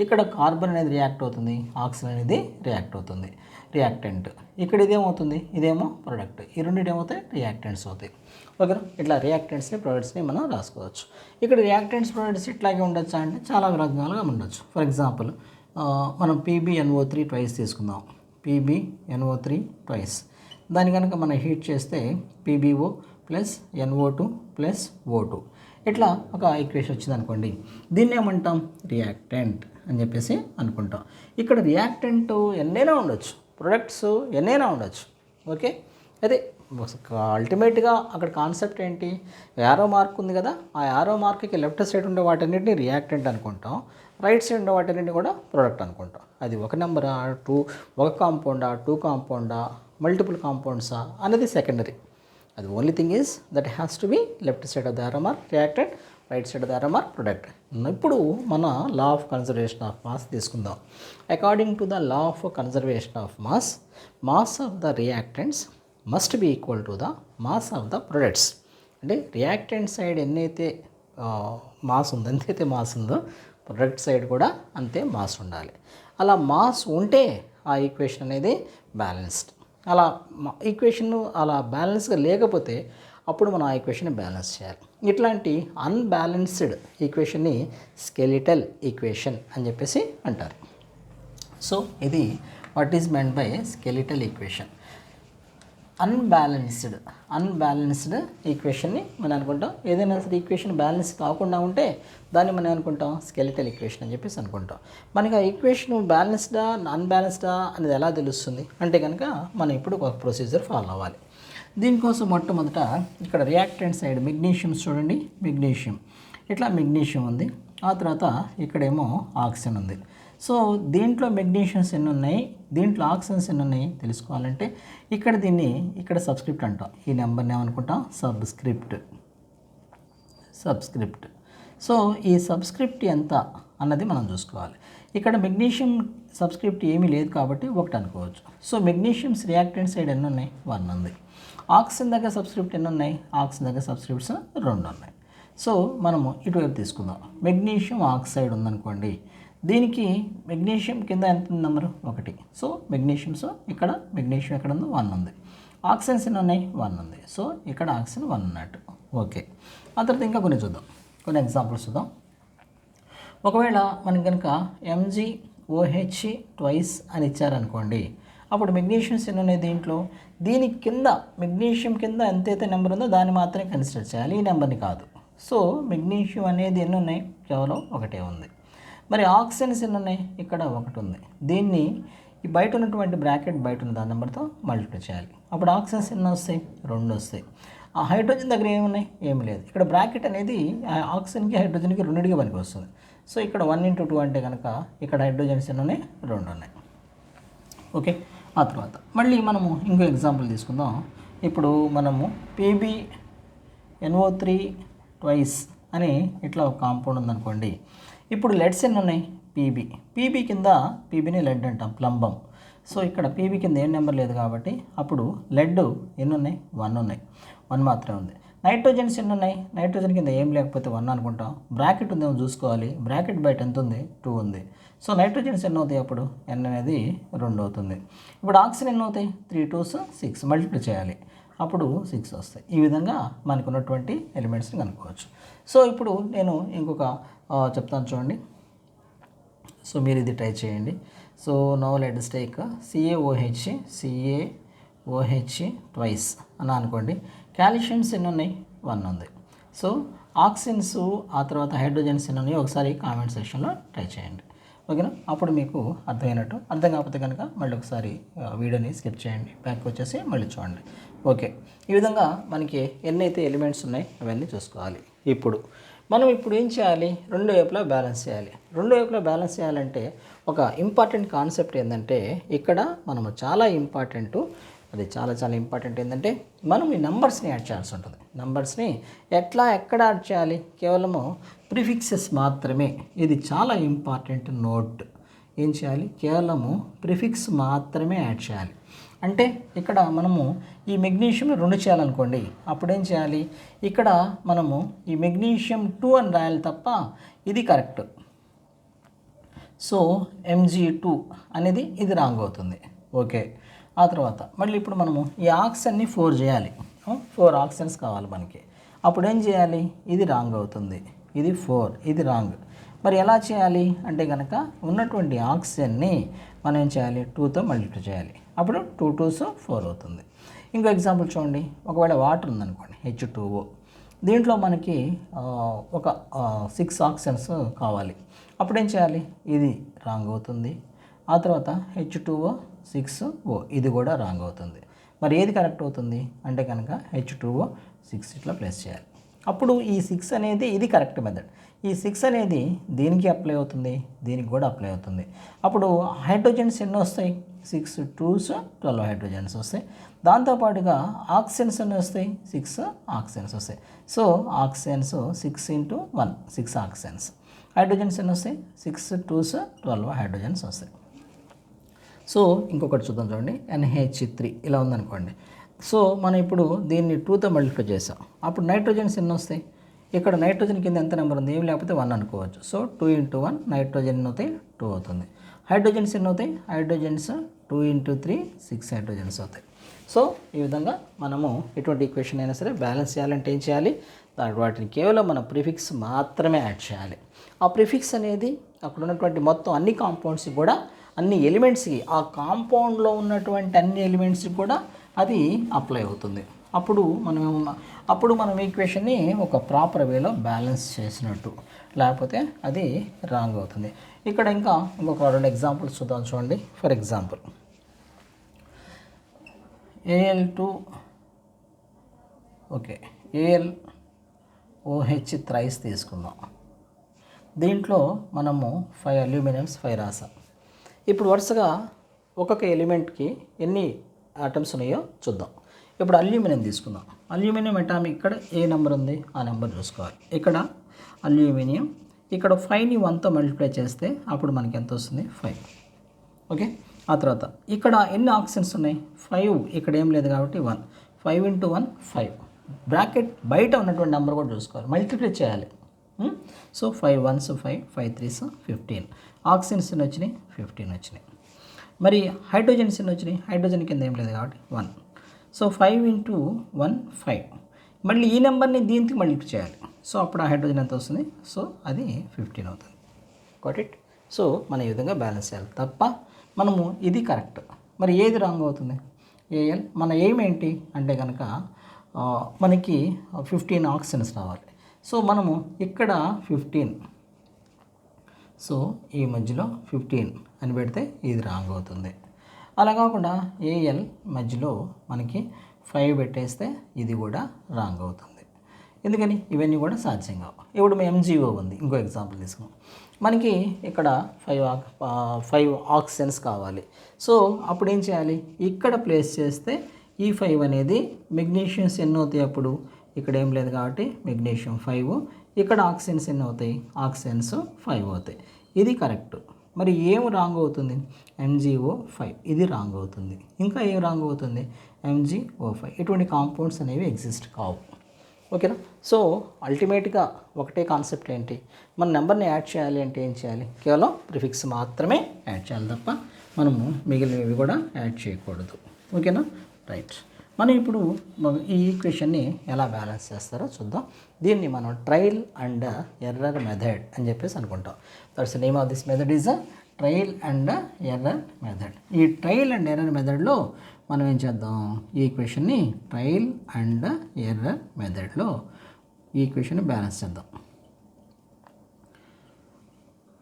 ఇక్కడ కార్బన్ అనేది రియాక్ట్ అవుతుంది, ఆక్సిజన్ అనేది రియాక్ట్ అవుతుంది, రియాక్టెంట్. ఇక్కడ ఇదేమవుతుంది? ఇదేమో ప్రొడక్ట్. ఈ రెండింటి ఏమవుతాయి? రియాక్టెంట్స్ అవుతాయి. ఓకేనా? ఇట్లా రియాక్టెంట్స్ని, ప్రొడక్ట్స్ని మనం రాసుకోవచ్చు. ఇక్కడ రియాక్టెంట్స్, ప్రొడక్ట్స్ ఇట్లాగే ఉండొచ్చా అంటే చాలా రకాలుగా ఉండొచ్చు. ఫర్ ఎగ్జాంపుల్ మనం PbNO3 ట్వైస్ తీసుకుందాం. PbNO3 twice. దాని కనుక మనం హీట్ చేస్తే PbO plus NO2 plus O2 ఇట్లా ఒక ఈక్వేషన్ వచ్చింది అనుకోండి. దీన్ని ఏమంటాం? రియాక్టెంట్ అని చెప్పేసి అనుకుంటాం. ఇక్కడ రియాక్టెంట్ ఎన్నైనా ఉండొచ్చు, ప్రొడక్ట్స్ ఎన్నైనా ఉండొచ్చు. ఓకే, అయితే అల్టిమేట్గా అక్కడ కాన్సెప్ట్ ఏంటి? యారో మార్క్ ఉంది కదా, ఆ యారో మార్క్కి లెఫ్ట్ సైడ్ ఉండే వాటన్నిటిని రియాక్టెంట్ అనుకుంటాం, రైట్ సైడ్ ఉండే వాటన్నిటిని కూడా ప్రొడక్ట్ అనుకుంటాం. అది ఒక నెంబరా, ఒక కాంపౌండా, 2 కాంపౌండా, మల్టిపుల్ కాంపౌండ్సా అనేది సెకండరీ. అది only thing is that has to be left side of the arrow mark reactant, right side of the arrow mark product. ఇప్పుడు మన law of conservation of mass తీసుకుందాం. According to the law of conservation of mass of the reactants must be equal to the mass of the products. అంటే reactant side ఎన్నైతే mass ఉందో, ఎంతైతే mass ఉందో product side కూడా అంతే mass ఉండాలి. అలా మాస్ ఉంటే ఆ ఈక్వేషన్ అనేది బ్యాలెన్స్డ్. అలా ఈక్వేషన్ అలా బ్యాలెన్స్గా లేకపోతే అప్పుడు మనం ఆ ఈక్వేషన్ బ్యాలెన్స్ చేయాలి. ఇట్లాంటి అన్బ్యాలెన్స్డ్ ఈక్వేషన్ని స్కెలిటల్ ఈక్వేషన్ అని చెప్పేసి అంటారు. సో ఇది what is meant by skeletal equation. Unbalanced ఈక్వేషన్ని మనం అనుకుంటాం. ఏదైనా సరే ఈక్వేషన్ బ్యాలెన్స్ కాకుండా ఉంటే దాన్ని మనం అనుకుంటాం స్కెలిటల్ ఈక్వేషన్ అని చెప్పేసి అనుకుంటాం. మనకి ఆ ఈక్వేషన్ బ్యాలెన్స్డా అన్బ్యాలెన్స్డా అనేది ఎలా తెలుస్తుంది అంటే కనుక మనం ఇప్పుడు ఒక ప్రొసీజర్ ఫాలో అవ్వాలి. దీనికోసం మొట్టమొదట ఇక్కడ రియాక్టెంట్ సైడ్ మెగ్నీషియం చూడండి, మెగ్నీషియం ఇట్లా మెగ్నీషియం ఉంది. ఆ తర్వాత ఇక్కడేమో ఆక్సిజన్ ఉంది. సో దీంట్లో మెగ్నీషియమ్స్ ఎన్ని ఉన్నాయి, దీంట్లో ఆక్సిజన్స్ ఎన్ని ఉన్నాయి తెలుసుకోవాలంటే దీన్ని ఇక్కడ సబ్స్క్రిప్ట్ అంటాం. ఈ నెంబర్ని ఏమనుకుంటాం సబ్స్క్రిప్ట్. సో ఈ సబ్స్క్రిప్ట్ ఎంత అన్నది మనం చూసుకోవాలి. ఇక్కడ మెగ్నీషియం సబ్స్క్రిప్ట్ ఏమీ లేదు కాబట్టి 1 అనుకోవచ్చు. సో మెగ్నీషియమ్స్ రియాక్టెంట్ సైడ్ ఎన్ని ఉన్నాయి 1 ఉంది. ఆక్సిజన్ దగ్గర సబ్స్క్రిప్ట్ ఎన్ని ఉన్నాయి, ఆక్సిజన్ దగ్గర సబ్స్క్రిప్ట్స్ 2 ఉన్నాయి. సో మనము ఇటువైపు తీసుకుందాం. మెగ్నీషియం ఆక్సైడ్ ఉందనుకోండి, దీనికి మెగ్నీషియం కింద ఎంత ఉంది నెంబరు 1. సో మెగ్నీషియమ్స్ ఇక్కడ మెగ్నీషియం ఎక్కడ ఉందో 1 ఉంది. ఆక్సిజన్స్ ఎన్ని ఉన్నాయి 1 ఉంది. సో ఇక్కడ ఆక్సిజన్ 1 ఉన్నట్టు. ఓకే, ఆ తర్వాత ఇంకా కొన్ని చూద్దాం, కొన్ని ఎగ్జాంపుల్స్ చూద్దాం. ఒకవేళ మనకి కనుక MgOH ట్వైస్ అని ఇచ్చారనుకోండి, అప్పుడు మెగ్నీషియమ్స్ ఎన్ని ఉన్నాయి దీంట్లో, దీని కింద మెగ్నీషియం కింద ఎంతైతే నెంబర్ ఉందో దాన్ని మాత్రమే కన్సిడర్ చేయాలి, ఈ నెంబర్ని కాదు. సో మెగ్నీషియం అనేది ఎన్ని ఉన్నాయి, కేవలం 1 ఉంది. మరి ఆక్సిజన్స్ ఎన్ని ఉన్నాయి, ఇక్కడ 1 ఉంది. దీన్ని ఈ బయట ఉన్నటువంటి బ్రాకెట్ బయట ఉన్న దాని నెంబర్తో మల్టిప్లై చేయాలి. అప్పుడు ఆక్సిజన్స్ ఎన్ని వస్తాయి, 2 వస్తాయి. ఆ హైడ్రోజన్ దగ్గర ఏమున్నాయి, ఏమి లేదు. ఇక్కడ బ్రాకెట్ అనేది ఆక్సిజన్కి హైడ్రోజన్కి 2గా పనికి వస్తుంది. సో ఇక్కడ 1 × 2 అంటే కనుక ఇక్కడ హైడ్రోజన్స్ ఎన్ని ఉన్నాయి, 2 ఉన్నాయి. ఓకే, ఆ తర్వాత మళ్ళీ మనము ఇంకో ఎగ్జాంపుల్ తీసుకుందాం. ఇప్పుడు మనము PbNO3 ట్వైస్ అని ఇట్లా ఒక కాంపౌండ్ ఉందనుకోండి. ఇప్పుడు లెడ్స్ ఎన్ని ఉన్నాయి, పీబీ కింద పీబీని లెడ్ అంటాం, ప్లంబం. సో ఇక్కడ పీబీ కింద ఏం నెంబర్ లేదు కాబట్టి అప్పుడు లెడ్ ఎన్ని ఉన్నాయి, 1 ఉన్నాయి, 1 మాత్రమే ఉంది. నైట్రోజన్స్ ఎన్ని ఉన్నాయి, నైట్రోజన్ కింద ఏం లేకపోతే 1 అనుకుంటాం. బ్రాకెట్ ఉందేమో చూసుకోవాలి, బ్రాకెట్ బయట ఎంత ఉంది, 2 ఉంది. సో నైట్రోజన్స్ ఎన్ని అవుతాయి, అప్పుడు N అనేది 2 అవుతుంది. ఇప్పుడు ఆక్సిజన్ ఎన్ని అవుతాయి, 3 × 2 = 6 మల్టిప్లై చేయాలి, అప్పుడు 6 వస్తాయి. ఈ విధంగా మనకు ఉన్నటువంటి ఎలిమెంట్స్ని కనుక్కోవచ్చు. సో ఇప్పుడు నేను ఇంకొక చెప్తాను చూడండి. సో మీరు ఇది ట్రై చేయండి. So no let's take CaOH twice అని అనుకోండి. కాల్షియమ్స్ ఎన్ని ఉన్నాయి, 1 ఉంది. సో ఆక్సిజన్స్ ఆ తర్వాత హైడ్రోజన్స్ ఎన్ని ఉన్నాయి ఒకసారి కామెంట్ సెక్షన్లో ట్రై చేయండి. ఓకేనా, అప్పుడు మీకు అర్థమైనట్టు. అర్థం కాకపోతే కనుక మళ్ళీ ఒకసారి వీడియోని స్కిప్ చేయండి, బ్యాక్ వచ్చేసి మళ్ళీ చూడండి. ఓకే, ఈ విధంగా మనకి ఎన్నైతే ఎలిమెంట్స్ ఉన్నాయి అవన్నీ చూసుకోవాలి. ఇప్పుడు మనం ఏం చేయాలి, 2 వైపులా బ్యాలెన్స్ చేయాలి. 2 వైపులా బ్యాలెన్స్ చేయాలంటే ఒక ఇంపార్టెంట్ కాన్సెప్ట్ ఏంటంటే ఇక్కడ మనము చాలా ఇంపార్టెంట్ ఏంటంటే మనం ఈ నెంబర్స్ని యాడ్ చేయాల్సి ఉంటుంది. నెంబర్స్ని ఎక్కడ యాడ్ చేయాలి, కేవలము ప్రిఫిక్సెస్ మాత్రమే. ఇది చాలా ఇంపార్టెంట్ నోట్. ఏం చేయాలి, కేవలము ప్రిఫిక్స్ మాత్రమే యాడ్ చేయాలి. అంటే ఇక్కడ మనము ఈ మెగ్నీషియం 2 చేయాలనుకోండి, అప్పుడు ఏం చేయాలి, ఇక్కడ మనము ఈ మెగ్నీషియం 2 అని రాయాలి తప్ప ఇది కరెక్ట్. సో Mg2 అనేది ఇది రాంగ్ అవుతుంది. ఓకే, ఆ తర్వాత మళ్ళీ ఇప్పుడు మనము ఈ ఆక్సిజన్ని 4 చేయాలి, 4 ఆక్సిజన్స్ కావాలి మనకి. అప్పుడు ఏం చేయాలి, ఇది రాంగ్ అవుతుంది, ఇది 4, ఇది రాంగ్. మరి ఎలా చేయాలి అంటే కనుక ఉన్నటువంటి ఆక్సిజన్ని మనం ఏం చేయాలి, 2తో మల్టిప్లై చేయాలి, అప్పుడు 2 × 2 = 4 అవుతుంది. ఇంకో ఎగ్జాంపుల్ చూడండి. ఒకవేళ వాటర్ ఉందనుకోండి, H2O, దీంట్లో మనకి ఒక 6 ఆక్సిజన్స్ కావాలి. అప్పుడు ఏం చేయాలి, ఇది రాంగ్ అవుతుంది. ఆ తర్వాత H2O 6O ఇది కూడా రాంగ్ అవుతుంది. మరి ఏది కరెక్ట్ అవుతుంది అంటే కనుక H2O 6 ఇట్లా ప్లేస్ చేయాలి. అప్పుడు ఈ 6 అనేది ఇది కరెక్ట్ మెథడ్. ఈ 6 అనేది దీనికి అప్లై అవుతుంది, దీనికి కూడా అప్లై అవుతుంది. అప్పుడు హైడ్రోజన్స్ ఎన్ని వస్తాయి, 6 × 2 = 12 హైడ్రోజన్స్ వస్తాయి. దాంతోపాటుగా ఆక్సిజన్స్ ఎన్ని వస్తాయి, 6 ఆక్సిజన్స్ వస్తాయి. So oxygens 6 × 1 6 oxygens. హైడ్రోజన్స్ ఎన్ని వస్తాయి, 6 × 2 = 12 హైడ్రోజన్స్ వస్తాయి. సో ఇంకొకటి చూద్దాం చూడండి, NH3 ఇలా ఉందనుకోండి. సో మనం ఇప్పుడు దీన్ని 2తో మల్టిప్లై చేసాం, అప్పుడు నైట్రోజన్స్ ఎన్ని వస్తాయి, ఇక్కడ నైట్రోజన్ కింద ఎంత నెంబర్ ఉంది, ఏం లేకపోతే 1 అనుకోవచ్చు. సో 2 × 1 నైట్రోజన్ ఎన్ని అవుతాయి, 2 అవుతుంది. హైడ్రోజన్స్ ఎన్ని అవుతాయి, హైడ్రోజన్స్ 2 × 3 6 హైడ్రోజన్స్ అవుతాయి. సో ఈ విధంగా మనము ఎటువంటి ఈక్వేషన్ అయినా సరే బ్యాలెన్స్ చేయాలంటే ఏం చేయాలి, వాటిని కేవలం మన ప్రిఫిక్స్ మాత్రమే యాడ్ చేయాలి. ఆ ప్రిఫిక్స్ అనేది అక్కడ ఉన్నటువంటి మొత్తం అన్ని కాంపౌండ్స్కి కూడా, అన్ని ఎలిమెంట్స్కి, ఆ కాంపౌండ్లో ఉన్నటువంటి అన్ని ఎలిమెంట్స్కి కూడా అది అప్లై అవుతుంది. అప్పుడు మనం ఈక్వేషన్ని ఒక ప్రాపర్ వేలో బ్యాలెన్స్ చేసినట్టు, లేకపోతే అది రాంగ్ అవుతుంది. ఇక్కడ ఇంకొక 2 ఎగ్జాంపుల్స్ చూద్దాం. చూడండి. ఫర్ ఎగ్జాంపుల్ AlOH థ్రైస్ తీసుకుందాం. దీంట్లో మనము 5 అల్యూమినియంస్ 5 రాసాం. ఇప్పుడు వరుసగా ఒక్కొక్క ఎలిమెంట్కి ఎన్ని ఆటమ్స్ ఉన్నాయో చూద్దాం. ఇప్పుడు అల్యూమినియం తీసుకుందాం. అల్యూమినియం అటామిక్ ఇక్కడ ఏ నెంబర్ ఉంది ఆ నెంబర్ చూసుకోవాలి. ఇక్కడ అల్యూమినియం, ఇక్కడ 5ని 1తో మల్టిప్లై చేస్తే అప్పుడు మనకి ఎంత వస్తుంది? 5. ఓకే. ఆ తర్వాత ఇక్కడ ఎన్ని ఆక్సిజన్స్ ఉన్నాయి? 5. ఇక్కడ ఏం లేదు కాబట్టి 1. 5 × 1 5. బ్రాకెట్ బయట ఉన్నటువంటి నెంబర్ కూడా చూసుకోవాలి, మల్టిప్లై చేయాలి. So 5 1s 5, 5 3s 15. ఆక్సిజన్స్ ఎన్ని వచ్చినాయి? 15 వచ్చినాయి. మరి హైడ్రోజన్స్ ఎన్ని వచ్చినాయి? హైడ్రోజన్ కింద ఏం లేదు కాబట్టి 1. సో 5 × 1 5. మళ్ళీ ఈ నెంబర్ని దీనికి మల్టిప్లై చేయాలి. సో అప్పుడు ఆ హైడ్రోజన్ ఎంత వస్తుంది? సో అది 15 అవుతుంది. Got it? సో మనం ఈ విధంగా బ్యాలెన్స్ చేయాలి తప్ప మనము ఇది కరెక్ట్, మరి ఏది రాంగ్ అవుతుంది? AL. మన ఎయిమ్ ఏంటి అంటే కనుక మనకి 15 ఆక్సిజన్స్ రావాలి. సో మనము ఇక్కడ 15, సో ఈ మధ్యలో 15 అని పెడితే ఇది రాంగ్ అవుతుంది. అలా కాకుండా AL మధ్యలో మనకి 5 పెట్టేస్తే ఇది కూడా రాంగ్ అవుతుంది. ఎందుకని? ఇవన్నీ కూడా సాధ్యం కావు. ఇప్పుడు MgO ఉంది. ఇంకో ఎగ్జాంపుల్ తీసుకున్నాం. మనకి ఇక్కడ 5 ఆక్సిజన్స్ కావాలి. సో అప్పుడు ఏం చేయాలి? ఇక్కడ ప్లేస్ చేస్తే ఈ 5 అనేది మెగ్నీషియన్స్ ఎన్ని అవుతాయి? అప్పుడు ఇక్కడ ఏం లేదు కాబట్టి మెగ్నీషియం 5. ఇక్కడ ఆక్సిజన్స్ ఎన్ని అవుతాయి? ఆక్సిజన్స్ 5 అవుతాయి. ఇది కరెక్ట్. మరి ఏం రాంగ్ అవుతుంది? MgO5. ఇది రాంగ్ అవుతుంది. ఇంకా ఏం రాంగ్ అవుతుంది? MgO5. ఇటువంటి కాంపౌండ్స్ అనేవి ఎగ్జిస్ట్ కావు. ఓకేనా? సో అల్టిమేట్గా ఒకటే కాన్సెప్ట్ ఏంటి? మన నెంబర్ని యాడ్ చేయాలి అంటే ఏం చేయాలి? కేవలం ప్రిఫిక్స్ మాత్రమే యాడ్ చేయాలి తప్ప మనము మిగిలినవి కూడా యాడ్ చేయకూడదు. ఓకేనా? రైట్. మనం ఇప్పుడు ఈ ఈక్వేషన్ని ఎలా బ్యాలెన్స్ చేస్తారో చూద్దాం. దీన్ని మనం ట్రయల్ అండ్ ఎర్రర్ మెథడ్ అని చెప్పేసి అనుకుంటాం. That's the name of this method is trial and error method. ఈ ట్రయల్ అండ్ ఎర్రర్ మెథడ్లో మనం ఏం చేద్దాం? ఈ ఈక్వేషన్ని ట్రయల్ అండ్ ఎర్రర్ మెథడ్లో ఈ ఈక్వేషన్ని బ్యాలెన్స్ చేద్దాం.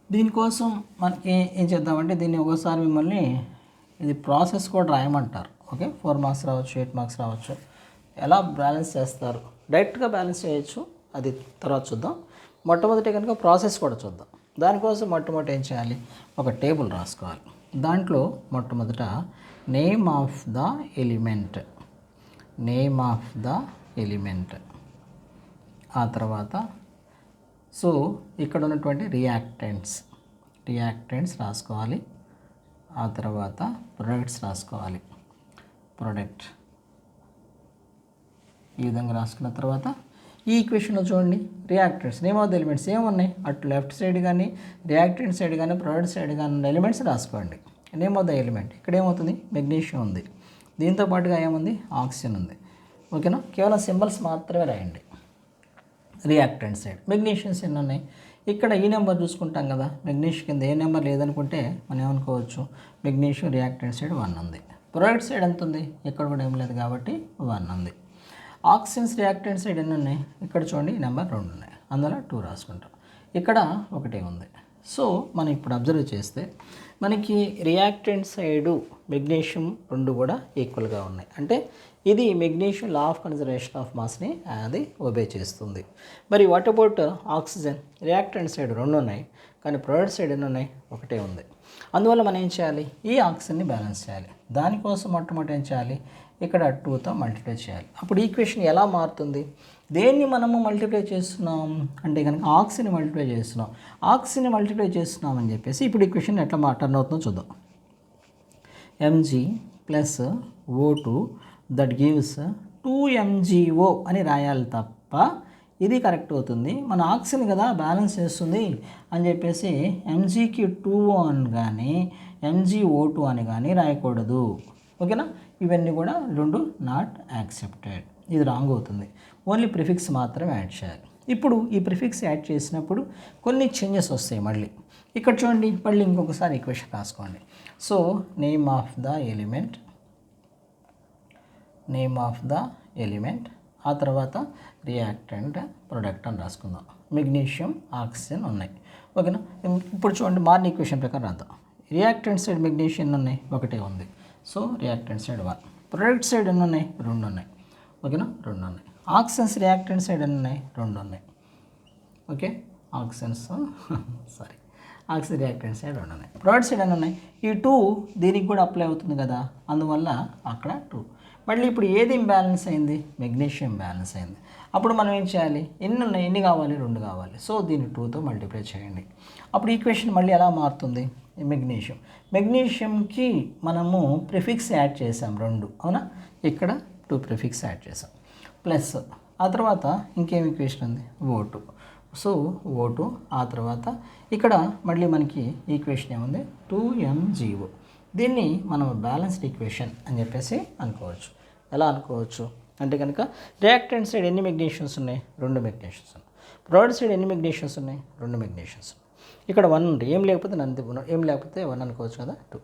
దీనికోసం మనకి ఏం చేద్దామంటే దీన్ని ఒకసారి మిమ్మల్ని ఇది ప్రాసెస్ కూడా రాయమంటారు. ఓకే, 4 మార్క్స్ రావచ్చు, 8 మార్క్స్ రావచ్చు. ఎలా బ్యాలెన్స్ చేస్తారు? డైరెక్ట్గా బ్యాలెన్స్ చేయొచ్చు, అది తర్వాత చూద్దాం. మొట్టమొదటి కనుక ప్రాసెస్ కూడా చూద్దాం. దానికోసం మొట్టమొదటి ఏం చేయాలి? ఒక టేబుల్ రాసుకోవాలి. దాంట్లో మొట్టమొదట నేమ్ ఆఫ్ ద ఎలిమెంట్, ఆ తర్వాత సో ఇక్కడ ఉన్నటువంటి రియాక్టెంట్స్ రాసుకోవాలి. ఆ తర్వాత ప్రొడక్ట్స్ రాసుకోవాలి. ఈ విధంగా రాసుకున్న తర్వాత ఈ ఈక్వేషన్లో చూడండి, reactants name of the elements ఏమున్నాయి? అటు లెఫ్ట్ సైడ్ కానీ రియాక్టెంట్ సైడ్ కానీ ప్రొడక్ట్ సైడ్ కానీ ఉన్న ఎలిమెంట్స్ రాసుకోండి. నేమ్ ఆఫ్ ద ఎలిమెంట్ ఇక్కడ ఏమవుతుంది? మెగ్నీషియం ఉంది. దీంతో పాటుగా ఏముంది? ఆక్సిజన్ ఉంది. ఓకేనా? కేవలం సింబల్స్ మాత్రమే రాయండి. రియాక్టెంట్ సైడ్ మెగ్నీషియన్స్ ఎన్ని ఉన్నాయి? ఇక్కడ ఈ నెంబర్ చూసుకుంటాం కదా, మెగ్నీషియం కింద ఏ నెంబర్ లేదనుకుంటే మనం ఏమనుకోవచ్చు? మెగ్నీషియం రియాక్టెంట్ సైడ్ 1 ఉంది. ప్రొడక్ట్ సైడ్ ఎంత ఉంది? ఇక్కడ కూడా ఏం లేదు కాబట్టి 1 ఉంది. ఆక్సిజన్స్ రియాక్టెంట్ సైడ్ ఎన్ని ఉన్నాయి? ఇక్కడ చూడండి నెంబర్ 2 ఉన్నాయి, అందులో 2 రాసుకుంటాం. ఇక్కడ 1 ఉంది. సో మనం ఇప్పుడు అబ్జర్వ్ చేస్తే మనకి రియాక్టెంట్ సైడు మెగ్నీషియం 2 కూడా ఈక్వల్గా ఉన్నాయి. అంటే ఇది magnesium law of conservation of మాస్ని అది ఒబే చేస్తుంది. మరి what about oxygen? Reactant side 2 ఉన్నాయి, కానీ ప్రొడక్ట్ సైడ్ ఎన్ని ఉన్నాయి? 1 ఉంది. అందువల్ల మనం ఏం చేయాలి? ఈ ఆక్సిజన్ని బ్యాలెన్స్ చేయాలి. దానికోసం మొట్టమొదటి ఏం చేయాలి? ఇక్కడ 2తో మల్టిప్లై చేయాలి. అప్పుడు ఈక్వేషన్ ఎలా మారుతుంది? దేన్ని మనము మల్టిప్లై చేస్తున్నాం అంటే కనుక ఆక్సిజన్ మల్టిప్లై చేస్తున్నాం. ఆక్సిజన్ మల్టిప్లై చేస్తున్నాం అని చెప్పేసి ఇప్పుడు ఈక్వేషన్ ఎట్లా టర్న్ అవుతుందో చూద్దాం. Mg + O2 that gives 2MgO అని రాయాలి తప్ప ఇది కరెక్ట్ అవుతుంది. మన ఆక్సిజన్ కదా బ్యాలెన్స్ చేస్తుంది అని చెప్పేసి Mgకి 2O అని కానీ MgO2 అని కానీ రాయకూడదు. ఓకేనా? ఇవన్నీ కూడా 2 నాట్ యాక్సెప్టెడ్. ఇది రాంగ్ అవుతుంది. ఓన్లీ ప్రిఫిక్స్ మాత్రమే యాడ్ చేయాలి. ఇప్పుడు ఈ ప్రిఫిక్స్ యాడ్ చేసినప్పుడు కొన్ని చేంజెస్ వస్తాయి. మళ్ళీ ఇక్కడ చూడండి, మళ్ళీ ఇంకొకసారి ఈక్వేషన్ రాసుకోండి. So name of the element name of the element, ఆ తర్వాత రియాక్టెంట్ ప్రొడక్ట్ అని రాసుకుందాం. మెగ్నీషియం ఆక్సిజన్ ఉన్నాయి. ఓకేనా. ఇప్పుడు చూడండి మార్నింగ్ ఈక్వేషన్ ప్రకారం రాద్దాం. రియాక్టెంట్ సైడ్ మెగ్నీషియం ఉన్నాయి, ఒకటే ఉంది. So reactant side 1. Product side ఎన్ని ఉన్నాయి? 2 ఉన్నాయి. ఓకేనా, 2 ఉన్నాయి. ఆక్సిజన్స్ రియాక్టెంట్ సైడ్ ఎన్ని ఉన్నాయి? 2 ఉన్నాయి. Okay, oxygens sorry oxygen reactant side 2 ఉన్నాయి. ప్రొడక్ట్ సైడ్ ఎన్ని ఉన్నాయి? ఈ 2 దీనికి కూడా అప్లై అవుతుంది కదా, అందువల్ల అక్కడ 2. మళ్ళీ ఇప్పుడు ఏది ఇంబ్యాలెన్స్ అయింది? మెగ్నీషియం బ్యాలెన్స్ అయింది. అప్పుడు మనం ఏం చేయాలి? ఎన్ని ఉన్నాయి? ఎన్ని కావాలి? 2 కావాలి. సో దీన్ని 2తో మల్టిప్లై చేయండి. అప్పుడు ఈక్వేషన్ మళ్ళీ ఎలా మారుతుంది? మెగ్నీషియంకి మనము ప్రిఫిక్స్ యాడ్ చేసాం 2, అవునా. ఇక్కడ 2 ప్రిఫిక్స్ యాడ్ చేసాం ప్లస్ ఆ తర్వాత ఇంకేం ఈక్వేషన్ ఉంది? O2. సో O2 ఆ తర్వాత ఇక్కడ మళ్ళీ మనకి ఈక్వేషన్ ఏముంది? 2MgO. దీన్ని మనం బ్యాలెన్స్డ్ ఈక్వేషన్ అని చెప్పేసి అనుకోవచ్చు. ఎలా అనుకోవచ్చు అంటే కనుక రియాక్టెంట్ సైడ్ ఎన్ని మెగ్నీషియమ్స్ ఉన్నాయి? 2 మెగ్నీషియమ్స్ ఉన్నాయి. ప్రొడక్ట్ సైడ్ ఎన్ని మెగ్నీషియమ్స్ ఉన్నాయి? 2 మెగ్నీషియమ్స్. ఇక్కడ 1 ఉంది, ఏం లేకపోతే ఏం లేకపోతే 1 అనుకోవచ్చు కదా, 2.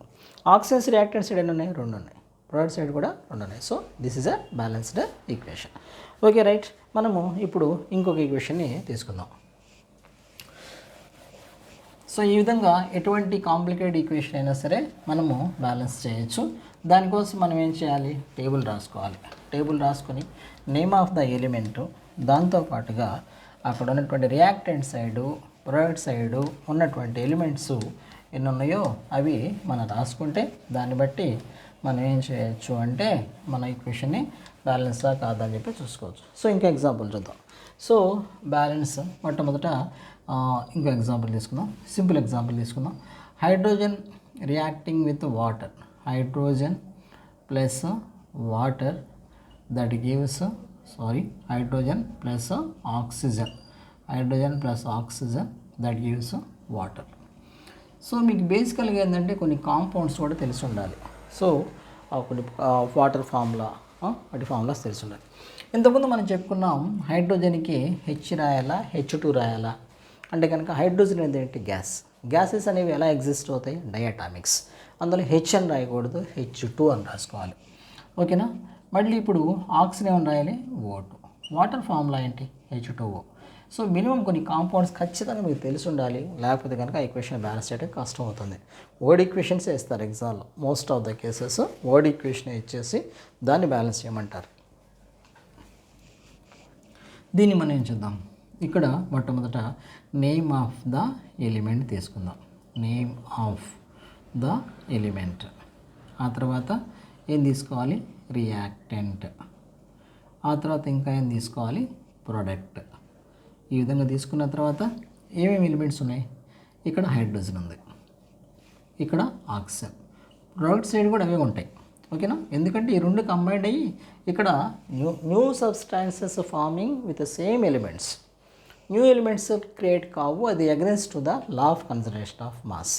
ఆక్సిజన్స్ రియాక్టెంట్ సైడ్ ఎన్ని ఉన్నాయి? 2 ఉన్నాయి. ప్రొడక్ట్ సైడ్ కూడా 2 ఉన్నాయి. So this is a balanced equation. Okay right. మనము ఇప్పుడు ఇంకొక ఈక్వేషన్ని తీసుకుందాం. సో ఈ విధంగా ఎటువంటి కాంప్లికేటెడ్ ఈక్వేషన్ అయినా సరే మనము బ్యాలెన్స్ చేయొచ్చు. దానికోసం మనం ఏం చేయాలి? టేబుల్ రాసుకోవాలి. టేబుల్ రాసుకొని నేమ్ ఆఫ్ ద ఎలిమెంటు, దాంతోపాటుగా అక్కడ ఉన్నటువంటి రియాక్టెంట్ సైడు, ప్రొడక్ట్ సైడు ఉన్నటువంటి ఎలిమెంట్స్ ఎన్ని ఉన్నాయో అవి మనం రాసుకుంటే దాన్ని బట్టి మనం ఏం చేయొచ్చు అంటే మన ఈక్వేషన్ని బ్యాలెన్సా కాదా అని చెప్పి చూసుకోవచ్చు. సో ఇంకా ఎగ్జాంపుల్ చూద్దాం. సో బ్యాలెన్స్ మొట్టమొదట ఇంకో ఎగ్జాంపుల్ తీసుకుందాం. సింపుల్ ఎగ్జాంపుల్ తీసుకుందాం. Hydrogen reacting with water, hydrogen plus water that gives hydrogen plus oxygen, hydrogen plus oxygen that gives water. So మీకు బేసికల్గా ఏంటంటే కొన్ని కాంపౌండ్స్ కూడా తెలిసి ఉండాలి. సో కొన్ని వాటర్ ఫార్ములా, వాటి ఫార్ములాస్ తెలిసి ఉండాలి. ఇంతకుముందు మనం చెప్పుకున్నాం హైడ్రోజన్కి H రాయాలా, H2 రాయాలా అంటే కనుక హైడ్రోజన్ అనేది ఏంటి? గ్యాస్. గ్యాసెస్ అనేవి ఎలా ఎగ్జిస్ట్ అవుతాయి? డయాటామిక్స్. అందులో H అని రాయకూడదు, H2 అని రాసుకోవాలి. ఓకేనా. మళ్ళీ ఇప్పుడు ఆక్సిజన్ ఏమని రాయాలి? O2. వాటర్ ఫార్ములా ఏంటి? H2O. సో మినిమం కొన్ని కాంపౌండ్స్ ఖచ్చితంగా మీకు తెలిసి ఉండాలి, లేకపోతే కనుక ఈక్వేషన్ బ్యాలెన్స్ చేయడం కష్టం అవుతుంది. వర్డ్ ఈక్వేషన్స్ ఇస్తారు ఎగ్జామ్లో, most of the cases word equation ఇచ్చేసి దాన్ని బ్యాలెన్స్ చేయమంటారు. దీన్ని మనం ఏం చూద్దాం. ఇక్కడ మొట్టమొదట నేమ్ ఆఫ్ ద ఎలిమెంట్ తీసుకుందాం. నేమ్ ఆఫ్ ద ఎలిమెంట్, ఆ తర్వాత ఏం తీసుకోవాలి? రియాక్టెంట్, ఆ తర్వాత ఇంకా ఏం తీసుకోవాలి? ప్రొడక్ట్. ఈ విధంగా తీసుకున్న తర్వాత ఏమేమి ఎలిమెంట్స్ ఉన్నాయి? ఇక్కడ హైడ్రోజన్ ఉంది, ఇక్కడ ఆక్సిజన్, ప్రొడక్ట్ సైడ్ కూడా అవే ఉంటాయి. ఓకేనా. ఎందుకంటే ఈ 2 కంబైండ్ అయ్యి ఇక్కడ new substances farming with same elements. New elements create కావు, అది against to the law of conservation of mass.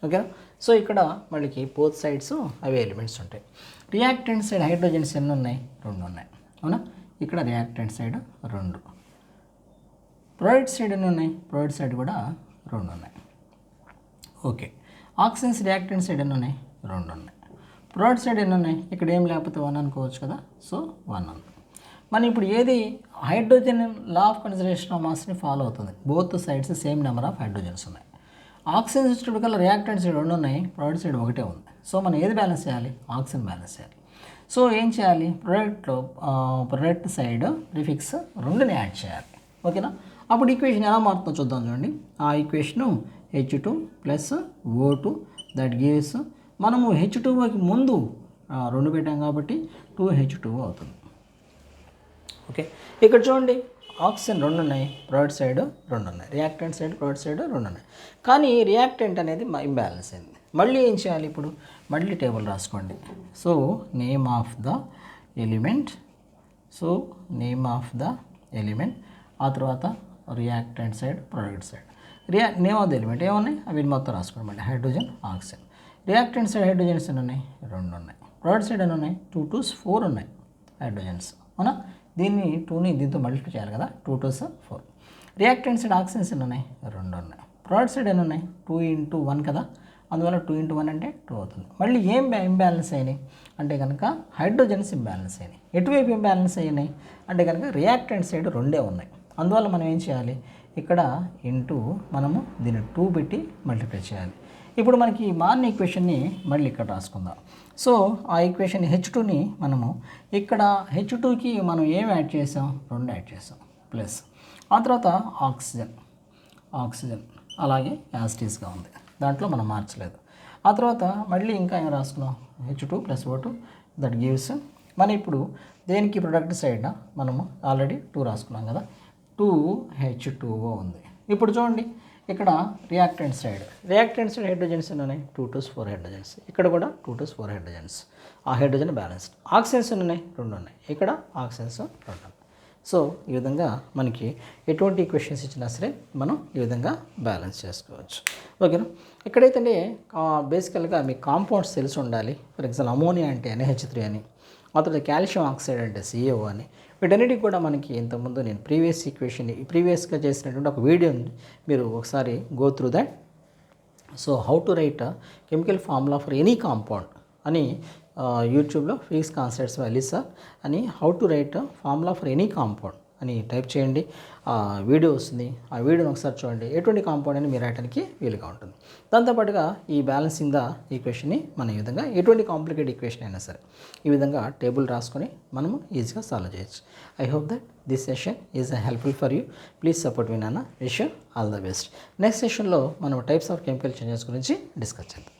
ఓకేనా. సో ఇక్కడ మళ్ళీ బోత్ సైడ్స్ అవే ఎలిమెంట్స్ ఉంటాయి. రియాక్టెంట్ సైడ్ హైడ్రోజన్స్ ఎన్ని ఉన్నాయి? 2 ఉన్నాయి, అవునా. ఇక్కడ రియాక్టెంట్ సైడ్ 2. ప్రొడక్ట్ సైడ్ ఎన్ని ఉన్నాయి? ప్రొడక్ట్ సైడ్ కూడా 2 ఉన్నాయి. ఓకే. ఆక్సిజన్స్ రియాక్టెంట్ సైడ్ ఎన్ని ఉన్నాయి? 2 ఉన్నాయి. ప్రొడక్ట్ సైడ్ ఎన్ని ఉన్నాయి? ఇక్కడ ఏం లేకపోతే 1 అనుకోవచ్చు కదా. సో 1 ఉంది. మనం ఇప్పుడు ఏది hydrogen law of conservation of మాస్ని ఫాలో అవుతుంది. Both sides same number of hydrogens ఉన్నాయి. ఆక్సిజన్ వచ్చేటప్పటికల్లా రియాక్టెంట్ సైడ్ 2 ఉన్నాయి, ప్రొడక్ట్ సైడ్ 1 ఉంది. సో మనం ఏది బ్యాలెన్స్ చేయాలి? ఆక్సిజన్ బ్యాలెన్స్ చేయాలి. సో ఏం చేయాలి? ప్రొడక్ట్ సైడ్ ప్రిఫిక్స్ 2ని యాడ్ చేయాలి. ఓకేనా. అప్పుడు ఈక్వేషన్ ఎలా మారుతుందో చూద్దాం. చూడండి, ఆ equation H2 plus O2 that gives, మనము H2ఓకి ముందు 2 పెట్టాం కాబట్టి 2H2O అవుతుంది. ఓకే. ఇక్కడ చూడండి ఆక్సిజన్ 2 ఉన్నాయి, ప్రొడక్ట్ సైడ్ 2 ఉన్నాయి, రియాక్టెంట్ సైడ్ ప్రొడక్ట్ సైడ్ 2 ఉన్నాయి. కానీ రియాక్టెంట్ అనేది ఇంబ్యాలెన్స్ అయింది. మళ్ళీ ఏం చేయాలి? ఇప్పుడు మళ్ళీ టేబుల్ రాసుకోండి. So name of the element, so name of the element, ఆ తర్వాత reactant side product side. Name of the element ఏమున్నాయి అవి మొత్తం రాసుకోండి. మళ్ళీ hydrogen oxygen. Reactant side hydrogens ఎన్ని ఉన్నాయి? 2 ఉన్నాయి. ప్రొడక్ట్ సైడ్ ఎన్ని ఉన్నాయి? 2 2s 4 ఉన్నాయి హైడ్రోజన్స్, అవునా. దీన్ని 2ని దీంతో మల్టిప్లై చేయాలి కదా, 2 2s 4. రియాక్టెంట్ సైడ్ ఆక్సిజన్స్ ఎన్ని ఉన్నాయి? 2 ఉన్నాయి. ప్రొడక్ట్ సైడ్ ఎన్ని ఉన్నాయి? 2 × 1 కదా, అందువల్ల 2 × 1 అంటే 2 అవుతుంది. మళ్ళీ ఏం ఇంబ్యాలెన్స్ అయినాయి అంటే కనుక హైడ్రోజన్స్ ఇంబ్యాలెన్స్ అయినాయి. ఎటువైపు ఇంబ్యాలెన్స్ అయినాయి అంటే కనుక రియాక్టెంట్ సైడ్ రెండే ఉన్నాయి. అందువల్ల మనం ఏం చేయాలి, ఇక్కడ ఇంటూ మనము దీన్ని 2 పెట్టి మల్టిప్లై చేయాలి. ఇప్పుడు మనకి ఈ మార్న్ ఈక్వేషన్ని మళ్ళీ ఇక్కడ రాసుకుందాం. సో ఆ ఈక్వేషన్ H2ని మనము ఇక్కడ H2కి మనం ఏం యాడ్ చేసాం, 2 యాడ్ చేసాం ప్లస్ ఆ తర్వాత ఆక్సిజన్ అలాగే యాసిటీస్గా ఉంది, దాంట్లో మనం మార్చలేదు. ఆ తర్వాత మళ్ళీ ఇంకా ఏం రాసుకున్నాం, H2 + O2 దట్ గివ్స్ మనం ఇప్పుడు దేనికి ప్రొడక్ట్ సైడ్ మనము ఆల్రెడీ 2 రాసుకున్నాం కదా, 2H2O ఉంది. ఇప్పుడు చూడండి ఇక్కడ రియాక్టెంట్ సైడ్ హైడ్రోజన్స్ ఉన్నాయి, 2 to 4 హైడ్రోజన్స్, ఇక్కడ కూడా 2 to 4 హైడ్రోజన్స్, ఆ హైడ్రోజన్ బ్యాలెన్స్డ్. ఆక్సిజన్స్ ఉన్నాయి, 2 ఉన్నాయి, ఇక్కడ ఆక్సిజన్స్ 2 ఉన్నాయి. సో ఈ విధంగా మనకి ఎటువంటి ఈక్వేషన్స్ ఇచ్చినా సరే మనం ఈ విధంగా బ్యాలెన్స్ చేసుకోవచ్చు. ఓకేనా. ఎక్కడైతే బేసికల్గా మీకు కాంపౌండ్స్ తెలిసి ఉండాలి. ఫర్ ఎగ్జాంపుల్ అమోనియా అంటే NH3 అని, ఆ తర్వాత కాల్షియం ఆక్సైడ్ అంటే CaO అని. వీటన్నిటికి కూడా మనకి ఇంతకుముందు నేను ప్రీవియస్గా చేసినటువంటి ఒక వీడియోని మీరు ఒకసారి go through that. So how to right chemical formula for any compound అని యూట్యూబ్లో ఫిజిక్స్ కాన్సెప్ట్స్ బై అలీసా అని how to right formula for any compound అని టైప్ చేయండి, ఆ వీడియో వస్తుంది. ఆ వీడియోని ఒకసారి చూడండి, ఎటువంటి కాంపౌండ్ అని మీరు రాయడానికి వీలుగా ఉంటుంది. దాంతోపాటుగా ఈ బ్యాలెన్సింగ్ ద ఈక్వేషన్ని మనం ఈ విధంగా ఎటువంటి కాంప్లికేటెడ్ ఈక్వేషన్ అయినా సరే ఈ విధంగా టేబుల్ రాసుకొని మనము ఈజీగా సాల్వ్ చేయొచ్చు. I hope that this session is helpful for you. Please support me నాన్న. Wish you all the best. Next సెషన్లో మనం టైప్స్ ఆఫ్ కెమికల్ చేంజెస్ గురించి డిస్కస్ చేద్దాం.